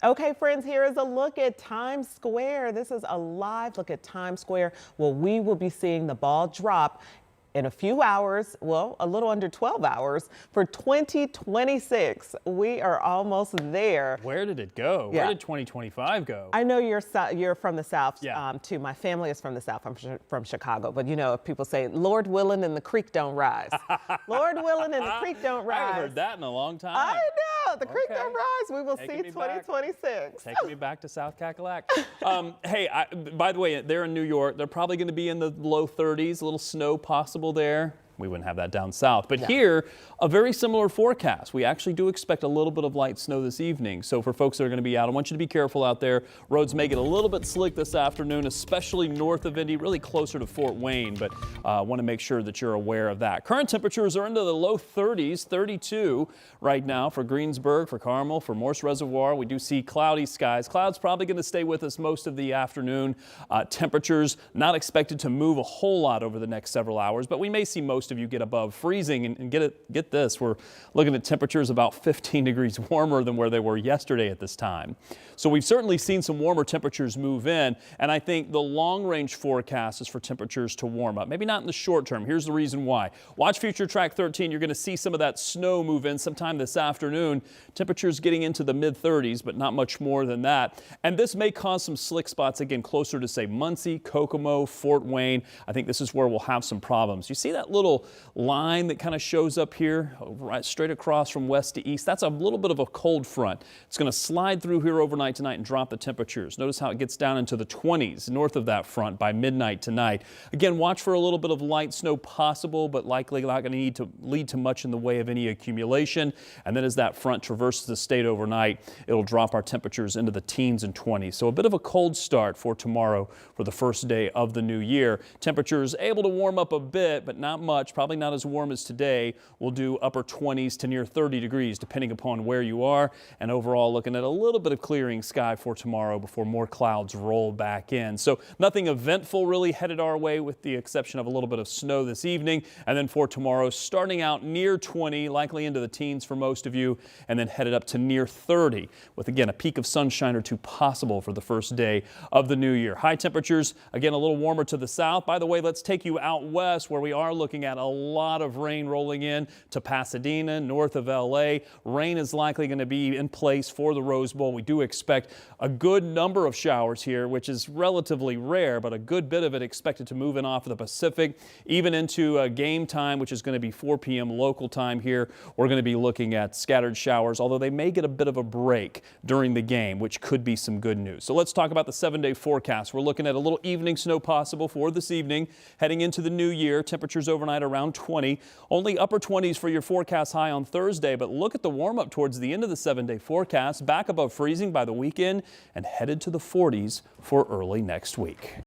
Okay, friends, here is a look at Times Square. This is a live look at Times Square. Well, we will be seeing the ball drop in a few hours, well, a little under 12 hours for 2026. We are almost there. Where did it go? Yeah. Where did 2025 go? I know you're from the South, Yeah. too. My family is from the South. I'm from Chicago. But, you know, if people say, Lord willing and the creek don't rise. Lord willing and the creek don't rise. I haven't heard that in a long time. I know. The creek Okay. don't rise. We will Taking see me back. 2026. Taking me back to South Cackalack. Hey, by the way, they're in New York. They're probably going to be in the low 30s, a little snow possible there. We wouldn't have that down south. But here, a very similar forecast. We actually do expect a little bit of light snow this evening. So for folks that are going to be out, I want you to be careful out there. Roads may get a little bit slick this afternoon, especially north of Indy, really closer to Fort Wayne. But I want to make sure that you're aware of that. Current temperatures are into the low 30s, 32 right now for Greensburg, for Carmel, for Morse Reservoir. We do see cloudy skies. Clouds probably going to stay with us most of the afternoon. Temperatures not expected to move a whole lot over the next several hours, but we may see most of you get above freezing. And get this, we're looking at temperatures about 15 degrees warmer than where they were yesterday at this time. So we've certainly seen some warmer temperatures move in, and I think the long range forecast is for temperatures to warm up. Maybe not in the short term. Here's the reason why. Watch Future Track 13. You're going to see some of that snow move in sometime this afternoon. Temperatures getting into the mid 30s, but not much more than that. And this may cause some slick spots again closer to, say, Muncie, Kokomo, Fort Wayne. I think this is where we'll have some problems. You see that little line that kind of shows up here right straight across from west to east? That's a little bit of a cold front. It's going to slide through here overnight tonight and drop the temperatures. Notice how it gets down into the 20s north of that front by midnight tonight. Again, watch for a little bit of light snow possible, but likely not going to need to lead to much in the way of any accumulation. And then as that front traverses the state overnight, it'll drop our temperatures into the teens and 20s. So a bit of a cold start for tomorrow for the first day of the new year. Temperatures able to warm up a bit, but not much. Probably not as warm as today. We'll do upper 20s to near 30 degrees depending upon where you are, and overall looking at a little bit of clearing sky for tomorrow before more clouds roll back in. So nothing eventful really headed our way with the exception of a little bit of snow this evening, and then for tomorrow starting out near 20, likely into the teens for most of you, and then headed up to near 30 with again a peak of sunshine or two possible for the first day of the new year. High temperatures again a little warmer to the south. By the way, let's take you out west where we are looking at a lot of rain rolling in to Pasadena, north of LA. Rain is likely going to be in place for the Rose Bowl. We do expect a good number of showers here, which is relatively rare, but a good bit of it expected to move in off of the Pacific, even into game time, which is going to be 4 p.m. local time here. We're going to be looking at scattered showers, although they may get a bit of a break during the game, which could be some good news. So let's talk about the 7-day forecast. We're looking at a little evening snow possible for this evening, heading into the new year. Temperatures overnight around 20. Only upper 20s for your forecast high on Thursday, but look at the warm up towards the end of the 7-day forecast, back above freezing by the weekend and headed to the 40s for early next week.